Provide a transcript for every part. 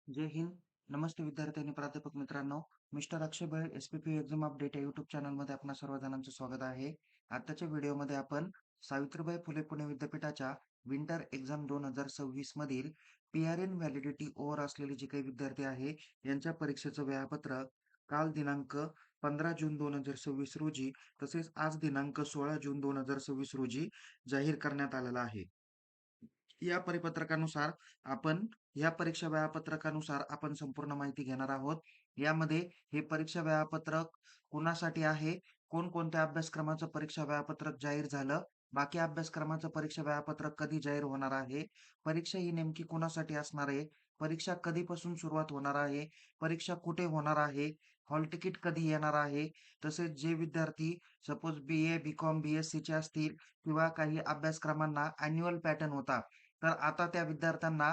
जय हिंद. नमस्ते विद्यार्थी आणि प्राध्यापक मित्रांनो. मिस्टर अक्षय भैर एस-पी-पी एक्झाम अपडेट या यूट्यूब चॅनलमध्ये आपणा सर्व जणांचं स्वागत आहे. आताच्या व्हिडिओमध्ये आपण सावित्रीबाई फुले पुणे विद्यापीठाच्या विंटर एक्झाम 2026 मधील पी-आर-एन व्हॅलिडिटी ओव्हर असलेले जे काही विद्यार्थी आहे यांच्या परीक्षेचं वेळापत्रक काल दिनांक 15 जून 2026 रोजी तसेच आज दिनांक 16 जून 2026 रोजी जाहीर करण्यात आलेला आहे. या परिपत्रकानुसार आपण या परीक्षा वेळापत्रकानुसार आपण संपूर्ण माहिती घेणार आहोत. यामध्ये हे परीक्षा वेळापत्रक कुणासाठी आहे, कोणकोणत्या अभ्यासक्रमाचं परीक्षा वेळापत्रक जाहीर झालं, बाकी अभ्यासक्रमाचं परीक्षा वेळापत्रक कधी जाहीर होणार आहे, परीक्षा ही नेमकी कुणासाठी असणार आहे, परीक्षा कधीपासून सुरुवात होणार आहे, परीक्षा कुठे होणार आहे, हॉल तिकीट कधी येणार आहे, तसेच जे विद्यार्थी सपोज बी-ए, बी-कॉम, बी-एस-सीचे असतील किंवा काही अभ्यासक्रमांना ॲन्युअल पॅटर्न होता. तर आता त्या विद्यार्थ्यांना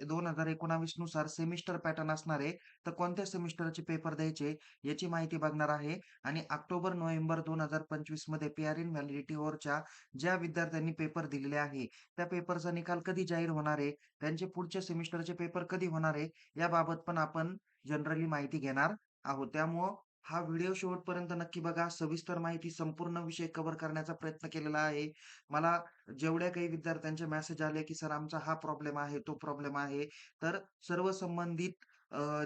2019 नुसार सेमिस्टर पॅटर्न असणार आहे. तर कोणत्या सेमिस्टरचे पेपर द्यायचे याची माहिती बघणार आहे आणि ऑक्टोबर-नोव्हेंबर 2025 मध्ये पी-आर-इन व्हॅलिडिटी ओव्हरच्या ज्या विद्यार्थ्यांनी पेपर दिलेले आहे, त्या पेपरचा निकाल कधी जाहीर होणार आहे, त्यांचे पुढच्या सेमिस्टरचे पेपर कधी होणार आहे, याबाबत पण आपण जनरली माहिती घेणार आहोत. त्यामुळं हा व्हिडिओ शेवटपर्यंत नक्की बघा. सविस्तर माहिती संपूर्ण विषय कव्हर करण्याचा प्रयत्न केलेला आहे. मला जेवढ्या काही विद्यार्थ्यांचे मेसेज आले, की सर आमचा हा प्रॉब्लेम आहे, तो प्रॉब्लेम आहे. तर सर्व संबंधित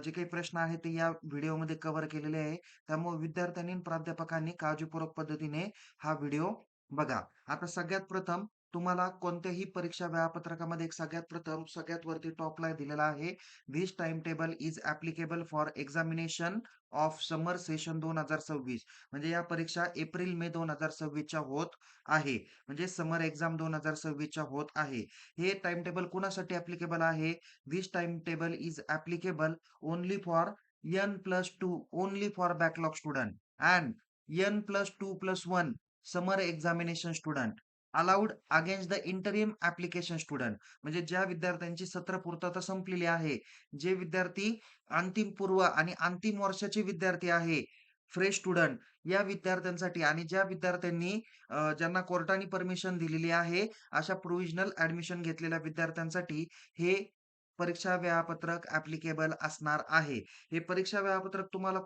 जे काही प्रश्न आहेत ते या व्हिडिओमध्ये कव्हर केलेले आहे. त्यामुळे विद्यार्थ्यांनी आणि प्राध्यापकांनी काळजीपूर्वक पद्धतीने हा व्हिडिओ बघा. आता सगळ्यात प्रथम तुम्हाला कोणत्याही परीक्षा वेळापत्रकामध्ये एक सगळ्यात प्रथम सगळ्यात वरती टॉपला दिलेला आहे. This time table is applicable for examination of summer session 2026 म्हणजे या परीक्षा एप्रिल-मे 2026 च्या होत आहे. म्हणजे समर एक्झाम 2026 च्या होत आहे. हे टाइम टेबल कुणासाठी ॲप्लिकेबल आहे? This time table is applicable only for N+2 only for backlog student and N+2+1 summer examination student allowed against the interim application student म्हणजे ज्या विद्यार्थ्यांची सत्र पूर्तता संपलेली आहे, जे विद्यार्थी अंतिम पूर्व आणि अंतिम वर्षाचे विद्यार्थी आहे, फ्रेश स्टुडंट या विद्यार्थ्यांसाठी आणि ज्या विद्यार्थ्यांनी ज्यांना कोर्टाने परमिशन दिलेली आहे, अशा प्रोव्हिजनल ॲडमिशन घेतलेल्या विद्यार्थ्यांसाठी हे परीक्षा वेळापत्रक ॲप्लिकेबल असणार आहे. हे परीक्षा वेळापत्रक तुम्हाला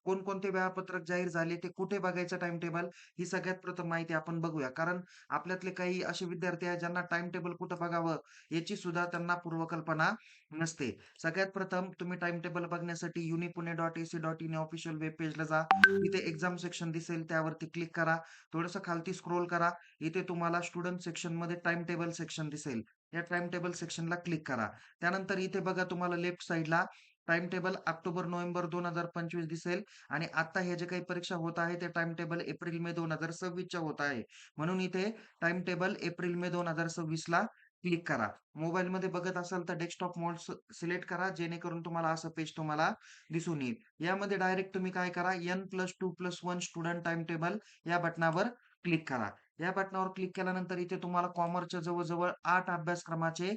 कोणकोणते वेळापत्रक जाहीर झाले, ते कुठे बघायचं टाईम टेबल, ही सगळ्यात प्रथम माहिती आपण बघूया. कारण आपल्यातले काही असे विद्यार्थी आहेत, ज्यांना टाईम टेबल कुठं बघावं, याची सुद्धा त्यांना पूर्वकल्पना नसते. सगळ्यात प्रथम तुम्ही टाईम टेबल बघण्यासाठी unipune.ac.in या ऑफिशियल वेब पेजला जा. तिथे एक्झाम सेक्शन दिसेल, त्यावरती क्लिक करा. थोडंसं खालती स्क्रोल करा. इथे तुम्हाला स्टुडंट सेक्शनमध्ये टाईम टेबल सेक्शन दिसेल. या टाईम टेबल सेक्शनला क्लिक करा. त्यानंतर इथे बघा तुम्हाला लेफ्ट साइडला टाईम टेबल ऑक्टोबर-नोव्हेंबर 2025 दिसेल आणि आता हे जे काही परीक्षा होत आहे, ते टाईम टेबल एप्रिल-मे 2026 च्या होत आहे. म्हणून इथे टाईम टेबल एप्रिल-मे 2026 ला क्लिक करा. मोबाईलमध्ये बघत असाल तर डेस्कटॉप मोड सिलेक्ट करा, जेणेकरून तुम्हाला असं पेज तुम्हाला दिसून येईल. यामध्ये डायरेक्ट तुम्ही काय करा, N+2+1 स्टुडंट टाईम टेबल या बटनावर क्लिक करा. या बटनावर क्लिक केल्यानंतर इथे तुम्हाला कॉमर्सच्या जवळ-जवळ 8 अभ्यासक्रमाचे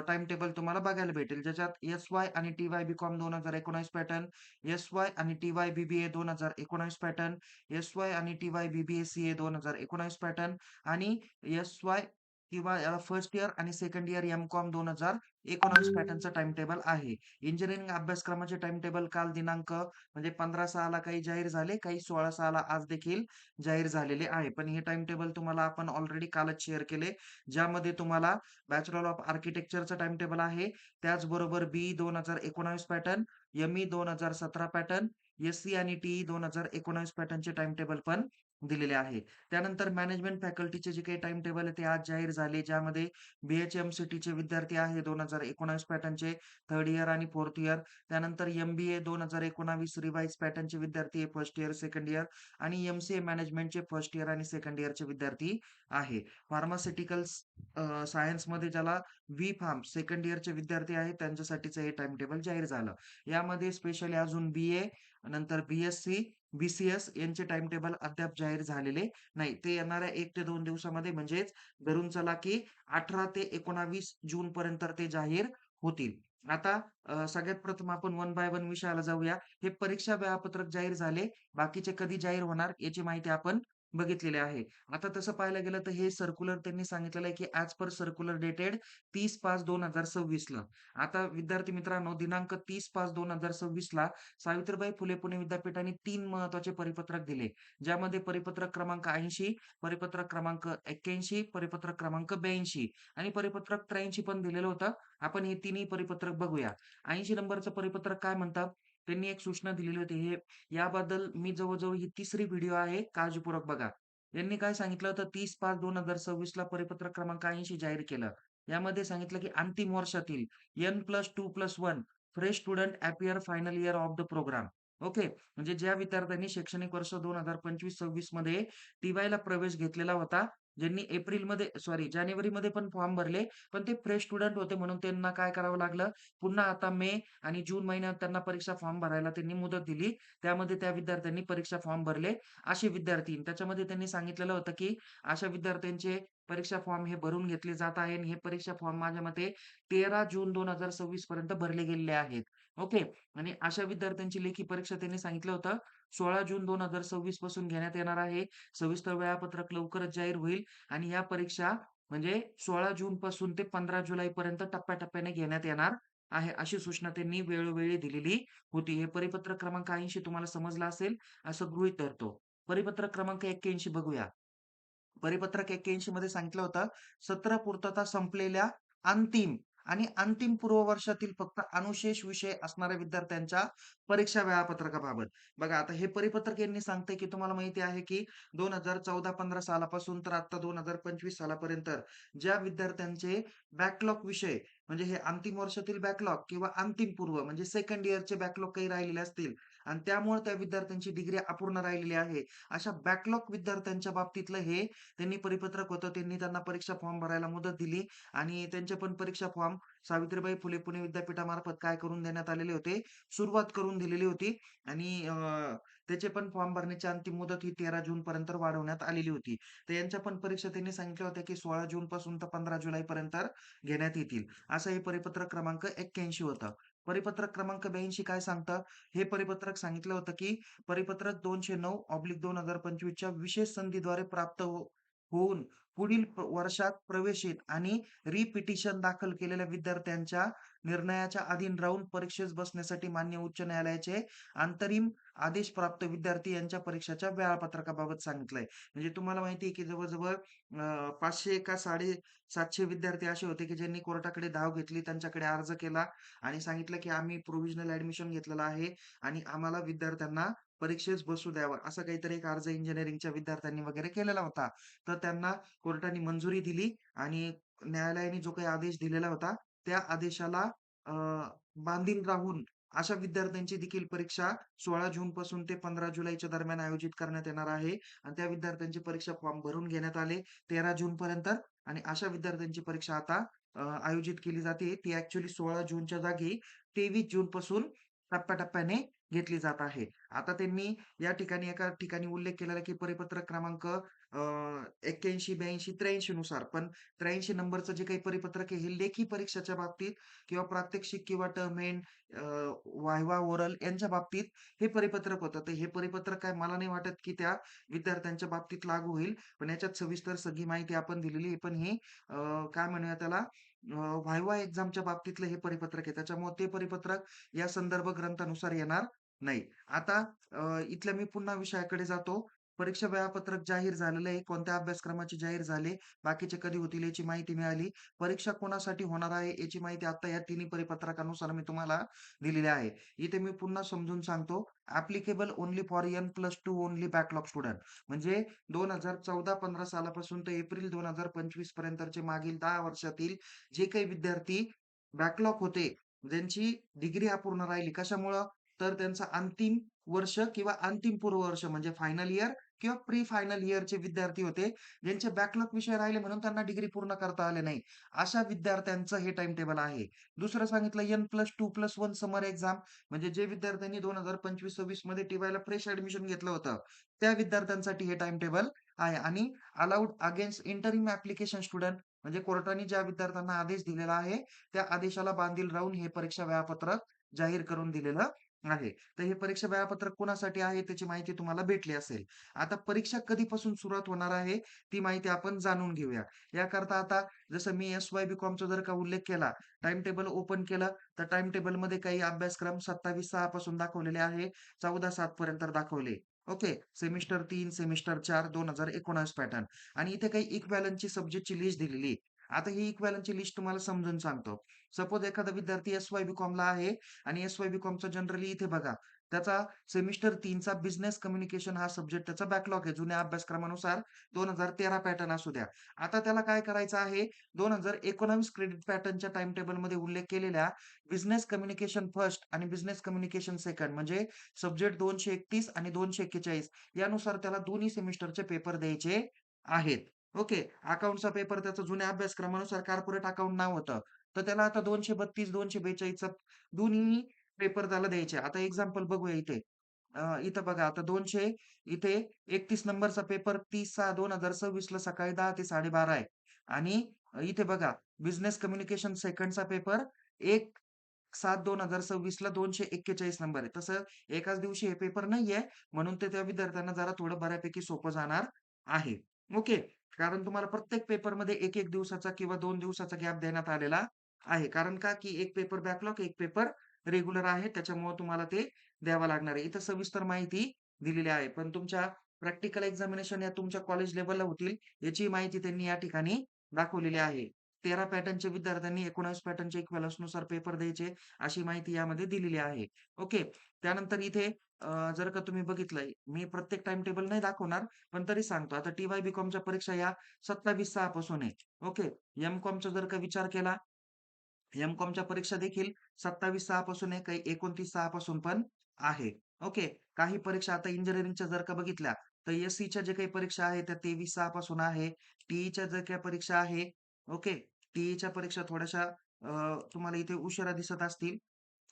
टाईम टेबल तुम्हाला बघायला भेटेल. ज्याच्यात एस-वाय आणि टी-वाय बी-कॉम 2019 पॅटर्न, एस-वाय आणि टी-वाय बी-बी-ए 2019 पॅटर्न, एस-वाय आणि टी-वाय बी-बी-ए सी-ए 2019 पॅटर्न आणि एस-वाय किंवा याला फर्स्ट इयर आणि सेकंड इयर एम-कॉम 2019 पॅटर्नचं टाईम टेबल आहे. इंजिनिअरिंग अभ्यासक्रमाचे टाईम टेबल काल दिनांक म्हणजे 15/6 ला काही जाहीर झाले, काही 16/6 ला आज देखील जाहीर झालेले आहे. पण हे टाईम टेबल तुम्हाला आपण ऑलरेडी कालच शेअर केले. ज्यामध्ये तुम्हाला बॅचलर ऑफ आर्किटेक्चरचं टाईम टेबल आहे. त्याचबरोबर बी-ई 2019 पॅटर्न, एम-ई 2017 पॅटर्न, एस-सी आणि टी-ई 2019 पॅटर्नचे टाईम टेबल पण दिलेले आहे. त्यानंतर मॅनेजमेंट फॅकल्टीचे जे काही टाईम टेबल आहे ते आज जाहीर झाले. ज्यामध्ये बी-एच-एम-सी-टीचे विद्यार्थी आहे 2019 पॅटर्नचे थर्ड इयर आणि फोर्थ इयर. त्यानंतर एम-बी-ए 2019 रिवाइज पॅटर्नचे विद्यार्थी आहे फर्स्ट इयर, सेकंड इयर आणि एम-सी-ए मॅनेजमेंटचे फर्स्ट इयर आणि सेकंड इयरचे विद्यार्थी आहे. फार्मास्युटिकल्स सायन्समध्ये ज्याला बी-फार्म सेकंड इयरचे विद्यार्थी आहेत त्यांच्यासाठीचं हे टाईम टेबल जाहीर झालं. यामध्ये स्पेशली अजून बी-ए नंतर बी-एस-सी, बी-सी-एस यांचे टाईम टेबल अद्याप जाहीर झालेले नाही. ते येणाऱ्या 1 ते 2 दिवसामध्ये म्हणजेच धरून चला की 18 ते 19 जून पर्यंत ते जाहीर होतील. आता सगळ्यात प्रथम आपण वन बाय वन विषयाला जाऊया. हे परीक्षा वेळापत्रक जाहीर झाले. बाकीचे कधी जाहीर होणार याची माहिती आपण बघितलेले आहे. आता तसं पाहायला गेलं तर हे सर्क्युलर त्यांनी सांगितलेलं आहे, की ॲज पर सर्क्युलर डेटेड 30/5/2026 ला. आता विद्यार्थी मित्रांनो, दिनांक 30/5/2026 ला सावित्रीबाई फुले पुणे विद्यापीठाने 3 महत्त्वाचे परिपत्रक दिले. ज्यामध्ये परिपत्रक क्रमांक 80, परिपत्रक क्रमांक 81, परिपत्रक क्रमांक 82 आणि परिपत्रक 83 पण दिलेलं होतं. आपण हे तिन्ही परिपत्रक बघूया. 80 नंबरचं परिपत्रक काय म्हणतात? त्यांनी एक सूचना दिलेली होती. याबद्दल मी जवळ-जवळ ही तिसरी व्हिडिओ आहे, काळजीपूर्वक बघा. यांनी काय सांगितलं होतं 30/5/2026 ला परिपत्रक क्रमांक 80 जाहीर केलं. यामध्ये सांगितलं की अंतिम वर्षातील N+2+1 fresh student appear final year of the programme. Okay. म्हणजे ज्या विद्यार्थ्यांनी शैक्षणिक वर्ष 2025-26 मध्ये टी-वायला प्रवेश घेतलेला होता, ज्यांनी जानेवारीमध्ये पण फॉर्म भरले, पण ते फ्रेश स्टुडंट होते म्हणून त्यांना काय करावं लागलं, पुन्हा आता मे आणि जून महिन्यात त्यांना परीक्षा फॉर्म भरायला त्यांनी मुदत दिली. त्यामध्ये त्या विद्यार्थ्यांनी परीक्षा फॉर्म भरले. असे विद्यार्थी त्याच्यामध्ये त्यांनी सांगितलेलं होतं, की अशा विद्यार्थ्यांचे परीक्षा फॉर्म हे भरून घेतले जात आहे आणि हे परीक्षा फॉर्म माझ्या मते 13 जून 2026 पर्यंत भरले गेलेले आहेत. ओके. आणि अशा विद्यार्थ्यांची लेखी परीक्षा त्यांनी सांगितलं होतं 16 जून 2026 पासून घेण्यात येणार आहे. सविस्तर वेळापत्रक लवकरच जाहीर होईल आणि या परीक्षा म्हणजे 16 जून पासून ते 15 जुलैपर्यंत टप्प्याटप्प्याने घेण्यात येणार आहे. अशी सूचना त्यांनी वेळोवेळी दिलेली होती. हे परिपत्रक क्रमांक 80 तुम्हाला समजलं असेल असं गृहीत धरतो. परिपत्रक क्रमांक 81 बघूया. परिपत्रक 81 मध्ये सांगितलं होतं, सत्र पूर्तता संपलेल्या अंतिम आणि अंतिम पूर्व वर्षातील फक्त अनुशेष विषय असणाऱ्या विद्यार्थ्यांच्या परीक्षा वेळापत्रकाबाबत. बघा आता हे परिपत्रक यांनी सांगतंय, की तुम्हाला माहिती आहे, की 2014-15 सालापासून तर आता 2025 सालापर्यंत ज्या विद्यार्थ्यांचे बॅकलॉग विषय म्हणजे हे अंतिम वर्षातील बॅकलॉग किंवा अंतिम पूर्व म्हणजे सेकंड इयरचे बॅकलॉग काही राहिलेले असतील आणि त्यामुळे त्या विद्यार्थ्यांची डिग्री अपूर्ण राहिलेली आहे. अशा बॅकलॉग विद्यार्थ्यांच्या बाबतीतलं हे त्यांनी परिपत्रक होतं. त्यांनी त्यांना परीक्षा फॉर्म भरायला मुदत दिली आणि त्यांचे पण परीक्षा फॉर्म सावित्रीबाई फुले पुणे विद्यापीठामार्फत काय करून देण्यात आलेले होते, सुरुवात करून दिलेली होती आणि त्याचे पण फॉर्म भरण्याची अंतिम मुदत ही 13 जूनपर्यंत वाढवण्यात आलेली होती. तर यांच्या पण परीक्षा त्यांनी सांगितल्या होत्या, की 16 जूनपासून तर 15 जुलैपर्यंत घेण्यात येतील. असं हे परिपत्रक क्रमांक 81 होतं. परिपत्रक क्रमांक 82 काय सांगतं? हे परिपत्रक सांगितलं होतं, की परिपत्रक 209/2025 च्या विशेष संधीद्वारे प्राप्त होऊन पुढील वर्षात प्रवेशित आणि रिपिटिशन दाखल केलेल्या विद्यार्थ्यांच्या निर्णयाच्या अधीन राहून परीक्षेस बसण्यासाठी मान्य उच्च न्यायालयाचे अंतरिम आदेश प्राप्त विद्यार्थी यांच्या परीक्षेच्या वेळापत्रकाबाबत सांगितलंय. म्हणजे तुम्हाला माहिती आहे, की जवळ-जवळ 500 का 750 विद्यार्थी असे होते, की ज्यांनी कोर्टाकडे धाव घेतली, त्यांच्याकडे अर्ज केला आणि सांगितलं, की आम्ही प्रोव्हिजनल ॲडमिशन घेतलेलं आहे आणि आम्हाला विद्यार्थ्यांना परीक्षेस बसू द्यावं. असा काहीतरी एक अर्ज इंजिनिअरिंगच्या विद्यार्थ्यांनी वगैरे केलेला होता. तर त्यांना कोर्टाने मंजुरी दिली आणि न्यायालयाने जो काही आदेश दिलेला होता, त्या आदेशाला अ, बांधील राहून अशा विद्यार्थ्यांची देखील परीक्षा 16 जूनपासून ते 15 जुलैच्या दरम्यान आयोजित करण्यात येणार आहे आणि त्या विद्यार्थ्यांची परीक्षा फॉर्म भरून घेण्यात आले 13 जूनपर्यंत आणि अशा विद्यार्थ्यांची परीक्षा आता आयोजित केली जाते. ती ॲक्चुअली 16 जूनच्या जागी 23 जूनपासून टप्प्याटप्प्याने घेतली जात आहे. आता त्यांनी या ठिकाणी एका ठिकाणी उल्लेख केलेला की परिपत्रक क्रमांक 81, 82, 83 नुसार पण 83 नंबरचं जे काही परिपत्रक आहे, हे लेखी परीक्षेच्या बाबतीत किंवा प्रात्यक्षिक किंवा टर्म एंड वायवा, ओरल यांच्या बाबतीत हे परिपत्रक होतं. तर हे परिपत्रक काय मला नाही वाटत की त्या विद्यार्थ्यांच्या बाबतीत लागू होईल. पण याच्यात सविस्तर सगळी माहिती आपण दिलेली आहे. पण हे काय म्हणूया त्याला व्हायवा एक्झामच्या बाबतीतलं हे परिपत्रक आहे. त्याच्यामुळे ते परिपत्रक या संदर्भ ग्रंथानुसार येणार नाही. आता इथल्या मी पुन्हा विषयाकडे जातो. परीक्षा वेळापत्रक जाहीर झालेलं आहे. कोणत्या अभ्यासक्रमाचे जाहीर झाले, बाकीचे कधी होतील याची माहिती मिळाली. परीक्षा कोणासाठी होणार आहे याची माहिती आता या तिन्ही परिपत्रकानुसार मी तुम्हाला दिलेली आहे. इथे मी पुन्हा समजून सांगतो. Applicable only for N+2 only backlog student म्हणजे 2014-15 सालापासून ते एप्रिल 2025 पर्यंतचे मागील 10 वर्षातील जे काही विद्यार्थी बॅकलॉग होते, ज्यांची डिग्री अपूर्ण राहिली. कशामुळं? तर त्यांचं अंतिम वर्ष किंवा अंतिम पूर्व वर्ष म्हणजे फायनल इयर किंवा प्री फायनल इयरचे विद्यार्थी होते, ज्यांचे बॅकलॉग विषय राहिले म्हणून त्यांना डिग्री पूर्ण करता आले नाही. अशा विद्यार्थ्यांचं हे टाईम टेबल आहे. दुसरं सांगितलं N+2+1 समर एक्झाम म्हणजे जे विद्यार्थ्यांनी 2025-26 मध्ये टी-वायला फ्रेश ॲडमिशन घेतलं होतं, त्या विद्यार्थ्यांसाठी हे टाईम टेबल आहे आणि allowed against interim application student म्हणजे कोर्टाने ज्या विद्यार्थ्यांना आदेश दिलेला आहे, त्या आदेशाला बांधील राहून हे परीक्षा वेळापत्रक जाहीर करून दिलेलं आहे. तर हे परीक्षा वेळापत्रक कोणासाठी आहे त्याची माहिती तुम्हाला भेटली असेल. आता परीक्षा कधीपासून सुरुवात होणार आहे ती माहिती आपण जाणून घेऊया. याकरता आता जसं मी एस-वाय-बी-कॉमचा जर का उल्लेख केला, टाईम टेबल ओपन केलं, तर टाईम टेबलमध्ये काही अभ्यासक्रम 27/6 पासून दाखवलेले आहे. 14/7 पर्यंत दाखवले. ओके. सेमिस्टर 3, सेमिस्टर 4 2019 पॅटर्न आणि इथे काही इक्विव्हॅलंटची सब्जेक्टची लिस्ट दिलेली आहे. आता ही इक्विव्हॅलंटची लिस्ट तुम्हाला समजून सांगतो. सपोज एखादा विद्यार्थी एस-वाय-बी-कॉमला आहे आणि एस-वाय-बी-कॉमचा जनरली इथे बघा, त्याचा सेमिस्टर 3चा बिझनेस कम्युनिकेशन हा सब्जेक्ट त्याचा बॅकलॉग आहे. जुन्या अभ्यासक्रमानुसार 2013 पॅटर्न असू द्या. आता त्याला काय करायचं आहे, 2019 क्रेडिट पॅटर्नच्या टाईम टेबलमध्ये उल्लेख केलेल्या बिझनेस कम्युनिकेशन फर्स्ट आणि बिझनेस कम्युनिकेशन सेकंड म्हणजे सब्जेक्ट 231 आणि 241 यानुसार त्याला दोन्ही सेमिस्टरचे पेपर द्यायचे आहेत. ओके. अकाउंटचा पेपर त्याचा जुन्या अभ्यासक्रमानुसार कॉर्पोरेट अकाउंट नाव होतं. तर त्याला आता 232, 242चा दोन्ही पेपर त्याला द्यायचे. आता एक्झाम्पल बघूया इथे. इथं बघा आता 200 इथे 31 नंबरचा पेपर 30/6/2026 ला सकाळी 10 ते 12:30 आहे. आणि इथे बघा बिझनेस कम्युनिकेशन सेकंडचा पेपर 1/7/2026 ला 241 नंबर आहे. तसं एकाच दिवशी हे पेपर नाहीये, म्हणून ते त्या विद्यार्थ्यांना जरा थोडं बऱ्यापैकी सोपं जाणार आहे. ओके. कारण तुम्हाला प्रत्येक पेपरमध्ये 1-1 दिवसाचा किंवा 2 दिवसाचा गॅप देण्यात आलेला आहे. कारण का, की एक पेपर बॅकलॉग, एक पेपर रेग्युलर आहे. त्याच्यामुळे तुम्हाला ते द्यावं लागणार आहे. इथं सविस्तर माहिती दिलेली आहे. पण तुमच्या प्रॅक्टिकल एक्झामिनेशन या तुमच्या कॉलेज लेव्हलला होतील, याची माहिती त्यांनी या ठिकाणी दाखवलेली आहे. 13 पॅटर्नच्या विद्यार्थ्यांनी 19 पॅटर्नच्या इक्विव्हॅलन्सनुसार पेपर द्यायचे, अशी माहिती यामध्ये दिलेली आहे. ओके. त्यानंतर इथे जर का तुम्ही बघितलंय, मी प्रत्येक टाईम टेबल नाही दाखवणार, पण तरी सांगतो. आता टी-वाय-बी-कॉमच्या परीक्षा या 27/6 पासून आहे. ओके. एम-कॉमचा जर का विचार केला एम-कॉमच्या परीक्षा देखील 27/6 पासून आहे, काही 29/6 पासून पण आहे. ओके. काही परीक्षा आता इंजिनिअरिंगच्या जर का बघितल्या, तर एस-सीच्या जे काही परीक्षा आहेत त्या 23/6 पासून आहे. टी-ईच्या जर काही परीक्षा आहे, ओके. टी-ईच्या परीक्षा थोड्याशा तुम्हाला इथे उशिरा दिसत असतील.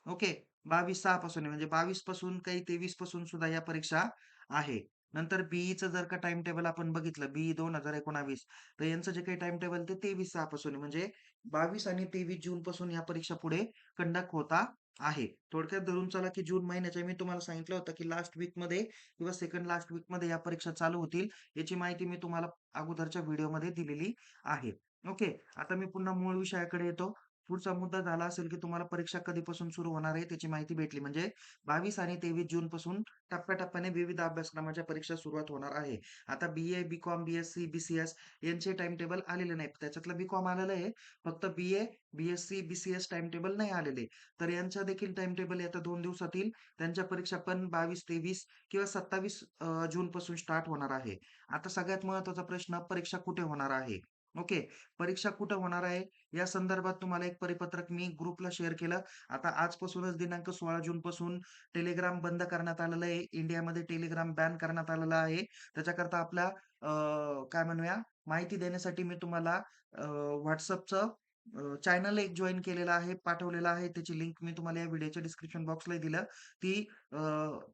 ओके. 22/6 पासून आहे. म्हणजे 22 पासून काही 23 पासून सुद्धा या परीक्षा आहे. नंतर बी-ईचं जर का टाईम टेबल आपण बघितलं, बी-ई 2019 तर यांचं जे काही टाईम टेबल ते 23/6 पासून आहे. म्हणजे 22 आणि 23 जूनपासून या परीक्षा पुढे कंडक्ट होता आहे. थोडक्यात धरून चला, की जून महिन्याच्या मी तुम्हाला सांगितलं होतं, की लास्ट वीकमध्ये किंवा सेकंड लास्ट वीकमध्ये या परीक्षा चालू होतील. याची माहिती मी तुम्हाला अगोदरच्या व्हिडिओमध्ये दिलेली आहे. ओके. आता मी पुन्हा मूळ विषयाकडे येतो. पुढचा मुद्दा झाला असेल, की तुम्हाला परीक्षा कधीपासून सुरू होणार आहे त्याची माहिती भेटली. म्हणजे 22 आणि 23 जूनपासून टप्प्याटप्प्याने विविध अभ्यासक्रमाच्या परीक्षा सुरुवात होणार आहे. आता बी-ए, बी-कॉम, बी-एस-सी, बी-सी-एस यांचे टाईम टेबल आलेले नाही. त्याच्यातलं बी-कॉम आलेलं आहे. फक्त बी-ए, बी-एस-सी, बी-सी-एस टाईम टेबल नाही आलेले. तर यांच्या देखील टाईम टेबल येत्या 2 दिवसात येईल. त्यांच्या परीक्षा पण 22-23 किंवा 27 जूनपासून स्टार्ट होणार आहे. आता सगळ्यात महत्त्वाचा प्रश्न परीक्षा कुठे होणार आहे? ओके. परीक्षा कुठे होणार आहे? या संदर्भात तुम्हाला एक परिपत्रक मी ग्रुपला शेअर केलं. आता आजपासूनच दिनांक 16 जूनपासून टेलिग्राम बंद करण्यात आलेलं आहे. इंडियामध्ये टेलिग्राम बॅन करण्यात आलेलं आहे. त्याच्याकरता आपल्या काय म्हणूया माहिती देण्यासाठी मी तुम्हाला WhatsAppचं चॅनल एक जॉइन केलेलं आहे, पाठवलेलं आहे. त्याची लिंक मी तुम्हाला या व्हिडिओच्या डिस्क्रिप्शन बॉक्सला दिलं. ती अ,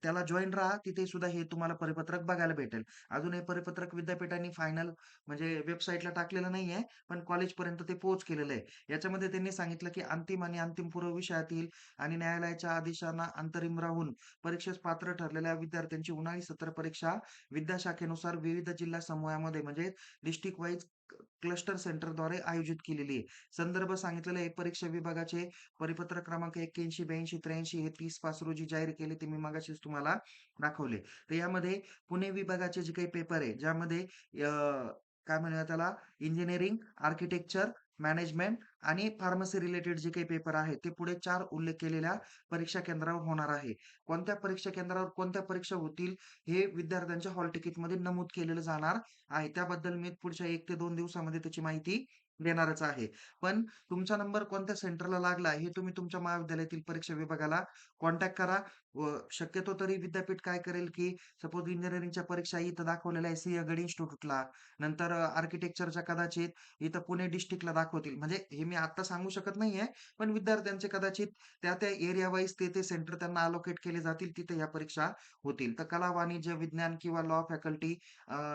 त्याला जॉइन राहा. तिथे सुद्धा हे तुम्हाला परिपत्रक बघायला भेटेल. अजून हे परिपत्रक विद्यापीठाने फायनल म्हणजे वेबसाईटला टाकलेलं नाहीये, पण कॉलेजपर्यंत ते पोहोच केलेलं आहे. याच्यामध्ये त्यांनी सांगितलं, की अंतिम आणि अंतिम-पूर्व विषयातील आणि न्यायालयाच्या आदेशांना अंतरिम राहून परीक्षेस पात्र ठरलेल्या विद्यार्थ्यांची उन्हाळी सत्र परीक्षा विद्याशाखेनुसार विविध जिल्हा समूहामध्ये म्हणजे डिस्ट्रिक्ट वाईज क्लस्टर सेंटरद्वारे आयोजित केलेली आहे. संदर्भ सांगितलेला आहे परीक्षा विभागाचे परिपत्रक क्रमांक 81, 82, 83 हे 30/5 रोजी जाहीर केले ते मी मगाशीच तुम्हाला दाखवले. तर यामध्ये पुणे विभागाचे जे काही पेपर आहे, ज्यामध्ये काय म्हणूया त्याला इंजिनिअरिंग, आर्किटेक्चर, मॅनेजमेंट आणि फार्मसी रिलेटेड जे काही पेपर आहेत, ते पुढे 4 उल्लेख केलेल्या परीक्षा केंद्रावर होणार आहे. कोणत्या परीक्षा केंद्रावर कोणत्या परीक्षा होतील, हे विद्यार्थ्यांच्या हॉल तिकीटमध्ये नमूद केलेलं जाणार आहे. त्याबद्दल मी पुढच्या 1 ते 2 दिवसामध्ये त्याची माहिती देणारच आहे. पण तुमचा नंबर कोणत्या सेंटरला लागला, हे तुम्ही तुमच्या महाविद्यालयातील परीक्षा विभागाला कॉन्टॅक्ट करा. व शक्यतो तरी विद्यापीठ काय करेल, की सपोज इंजिनिअरिंगच्या परीक्षा इथं दाखवलेल्या आहे सिंहगड इन्स्टिट्यूटला, नंतर आर्किटेक्चरच्या कदाचित इथं पुणे डिस्ट्रिक्टला दाखवतील. म्हणजे हे मी आत्ता सांगू शकत नाहीये, पण विद्यार्थ्यांचे कदाचित त्या एरिया वाईज ते सेंटर त्यांना अलोकेट केले जातील, तिथे ह्या परीक्षा होतील. तर कला, वाणिज्य, विज्ञान किंवा लॉ फॅकल्टी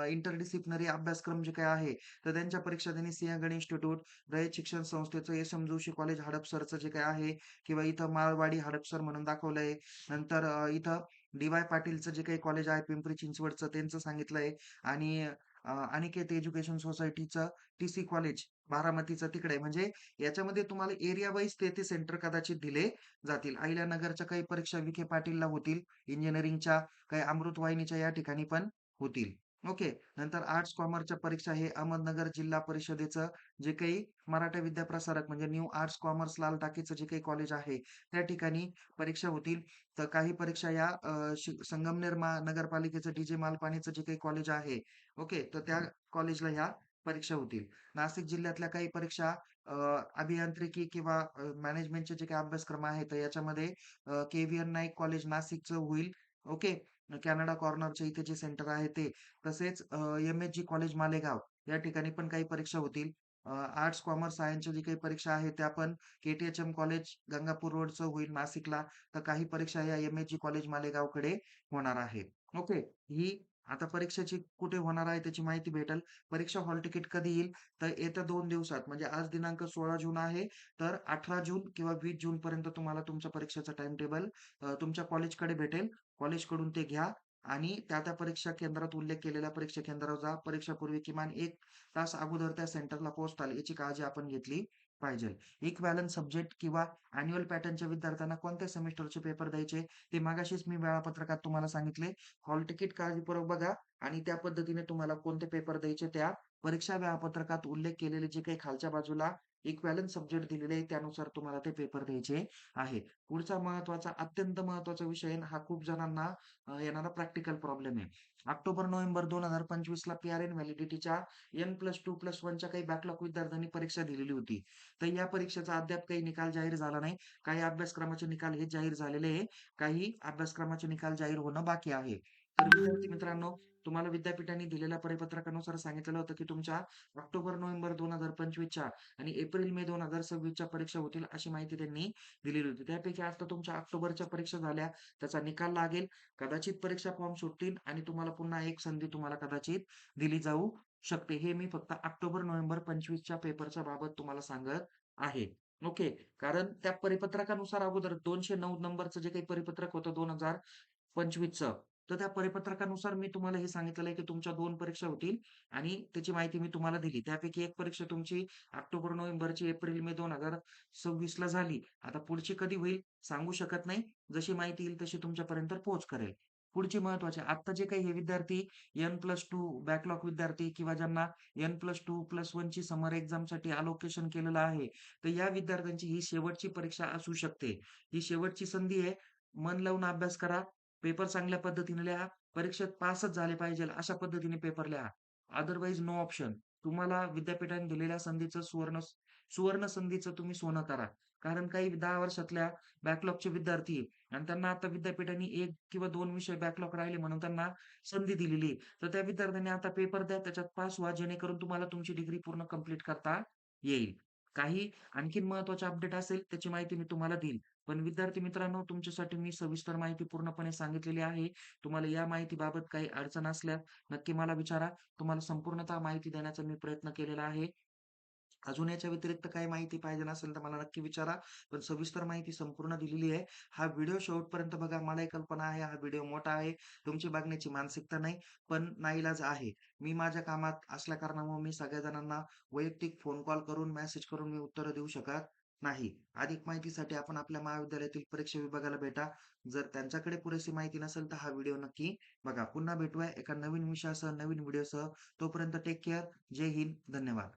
इंटरडिसिप्लिनरी अभ्यासक्रम जे काही आहे, तर त्यांच्या परीक्षा त्यांनी सिंहगड इन्स्टिट्यूट, रयत शिक्षण संस्थेचं एस.एम. जोशी कॉलेज हडपसरचं जे काही आहे किंवा इथं माळवाडी हडपसर म्हणून दाखवलंय. नंतर इथं डी.वाय. पाटीलचं जे काही कॉलेज आहे पिंपरी चिंचवडचं त्यांचं सांगितलंय आणि अनिकेत एज्युकेशन सोसायटीचं टी.सी. कॉलेज बारामतीचं तिकडे आहे. म्हणजे याच्यामध्ये तुम्हाला एरिया वाईज ते सेंटर कदाचित दिले जातील. अहिल्यानगरच्या काही परीक्षा विखे पाटीलला होतील. इंजिनिअरिंगच्या काही अमृत वाहिनीच्या या ठिकाणी पण होतील. ओके. नंतर आर्ट्स कॉमर्सच्या परीक्षा हे अहमदनगर जिल्हा परिषदेचं जे काही मराठा विद्याप्रसारक म्हणजे न्यू आर्ट्स कॉमर्स लाल टाकीचं जे काही कॉलेज आहे, त्या ठिकाणी परीक्षा होतील. तर काही परीक्षा या संगमनेर नगरपालिकेचं डी.जे. मालपाणीचं जे काही कॉलेज आहे, ओके. तर त्या कॉलेजला ह्या परीक्षा होतील. नाशिक जिल्ह्यातल्या काही परीक्षा अ, अभियांत्रिकी किंवा मॅनेजमेंटचे जे काही अभ्यासक्रम आहेत, तर याच्यामध्ये के.व्ही.एन. नाईक कॉलेज नाशिकचं होईल. ओके. कॅनडा कॉर्नरच्या इथे जे सेंटर आहे ते. तसेच एम.एच.जी. कॉलेज मालेगाव या ठिकाणी पण काही परीक्षा होतील. आर्ट्स, कॉमर्स, सायन्सच्या जी काही परीक्षा आहेत त्या पण के.टी.एच.एम. कॉलेज गंगापूर रोडचं होईल नाशिकला. तर काही परीक्षा या एम.एच.जी. कॉलेज मालेगावकडे होणार आहे. ओके. ही आता परीक्षेची कुठे होणार आहे त्याची माहिती भेटेल. परीक्षा हॉल तिकीट कधी येईल? तर येत्या 2 दिवसात म्हणजे आज दिनांक 16 जून आहे. तर 18 जून किंवा 20 जूनपर्यंत तुम्हाला तुमच्या परीक्षेचं टाईम टेबल तुमच्या कॉलेजकडे भेटेल. कॉलेजकडून ते घ्या आणि त्या परीक्षा केंद्रात उल्लेख केलेल्या परीक्षा केंद्रावर जा. परीक्षापूर्वी किमान 1 तास अगोदर त्या सेंटरला पोहोचताल याची काळजी आपण घेतली पाहिजे. इक्विव्हॅलंट सब्जेक्ट किंवा अॅन्युअल पॅटर्नच्या विद्यार्थ्यांना कोणत्या सेमेस्टरचे पेपर द्यायचे ते मगाशीच मी वेळापत्रकात तुम्हाला सांगितले. हॉल तिकीट काळजीपूर्वक बघा आणि त्या पद्धतीने तुम्हाला कोणते पेपर द्यायचे त्या परीक्षा वेळापत्रकात उल्लेख केलेले जे काही खालच्या बाजूला इक्विव्हॅलंट सब्जेक्ट दिलेले आहे त्यानुसार तुम्हाला ते पेपर द्यायचे आहे. पुढचा महत्त्वाचा, अत्यंत महत्त्वाचा विषय आहे हा खूप जणांना येणारा प्रॅक्टिकल प्रॉब्लेम आहे. ऑक्टोबर-नोव्हेंबर 2025ला पी-आर-एन व्हॅलिडिटीच्या N+2+1च्या काही बॅकलॉग विद्यार्थ्यांनी परीक्षा दिलेली होती. तर या परीक्षेचा अद्याप काही निकाल जाहीर झाला नाही. काही अभ्यासक्रमाचे निकाल हे जाहीर झालेले आहे. काही अभ्यासक्रमाचे निकाल जाहीर होणं बाकी आहे. तर विद्यार्थी मित्रांनो, तुम्हाला विद्यापीठाने दिलेल्या परिपत्रकानुसार सांगितलेलं होतं, की तुमच्या ऑक्टोबर-नोव्हेंबर 2025च्या आणि एप्रिल-मे 2026च्या परीक्षा होतील, अशी माहिती त्यांनी दिलेली होती. त्यापैकी आता तुमच्या ऑक्टोबरच्या परीक्षा झाल्या, त्याचा निकाल लागेल. कदाचित परीक्षा फॉर्म सुटतील आणि तुम्हाला पुन्हा एक संधी तुम्हाला कदाचित दिली जाऊ शकते. हे मी फक्त ऑक्टोबर-नोव्हेंबर 25च्या पेपरच्या बाबत तुम्हाला सांगत आहे. ओके. कारण त्या परिपत्रकानुसार अगोदर 209 नंबरचं जे काही परिपत्रक होतं 2025चं, तर त्या परिपत्रकानुसार मी तुम्हाला हे सांगितलेलं आहे, की तुमच्या 2 परीक्षा होतील आणि त्याची माहिती मी तुम्हाला दिली. त्यापैकी एक परीक्षा तुमची ऑक्टोबर-नोव्हेंबरची एप्रिल-मे 2026ला झाली. आता पुढची कधी होईल सांगू शकत नाही. जशी माहिती येईल तशी तुमच्यापर्यंत पोहोच करेल. पुढची महत्त्वाची आता जे काही हे विद्यार्थी N+2 बॅकलॉग विद्यार्थी किंवा ज्यांना N+2+1 ची समर एक्झामसाठी अलोकेशन केलेलं आहे, तर या विद्यार्थ्यांची ही शेवटची परीक्षा असू शकते. ही शेवटची संधी आहे. मन लावून अभ्यास करा. पेपर चांगल्या पद्धतीने लिहा. परीक्षेत पासच झाले पाहिजे अशा पद्धतीने पेपर लिहा. Otherwise no option. तुम्हाला विद्यापीठाने दिलेल्या संधीचं सुवर्ण संधीचं तुम्ही सोनं करा. कारण काही 10 वर्षातल्या बॅकलॉगचे विद्यार्थी आहे आणि त्यांना आता विद्यापीठाने 1 किंवा 2 विषय बॅकलॉग राहिले म्हणून त्यांना संधी दिलेली आहे. तर त्या विद्यार्थ्यांनी आता पेपर द्या, त्याच्यात पास व्हा जेणेकरून तुम्हाला तुमची डिग्री पूर्ण कंप्लीट करता येईल. काही आणखीन महत्त्वाचे अपडेट असेल त्याची माहिती मी तुम्हाला देईल. पण विद्यार्थी मित्रांनो, तुमच्यासाठी मी सविस्तर माहिती पूर्णपणे सांगितलेली आहे. तुम्हाला या माहितीबाबत काही अडचण असल्यास नक्की मला विचारा. तुम्हाला संपूर्णतः माहिती देण्याचा मी प्रयत्न केलेला आहे. अजून याच्या व्यतिरिक्त काही माहिती पाहिजे असेल तर मला नक्की विचारा. पण सविस्तर माहिती संपूर्ण दिलेली आहे. हा व्हिडिओ शेवटपर्यंत बघा. मलाही कल्पना आहे हा व्हिडिओ मोठा आहे. तुमची बघण्याची मानसिकता नाही, पण नाईलाज आहे. मी माझ्या कामात असल्या कारणामुळे मी सगळ्या जणांना वैयक्तिक फोन कॉल करून, मेसेज करून मी उत्तरं देऊ शकत नाही. अधिक माहितीसाठी आपण आपल्या महाविद्यालयातील परीक्षा विभागाला भेटा. जर त्यांच्याकडे पुरेशी माहिती नसेल तर हा व्हिडिओ नक्की बघा. पुन्हा भेटूया एका नवीन विषयासह, नवीन व्हिडिओसह. तोपर्यंत टेक केअर. जय हिंद. धन्यवाद.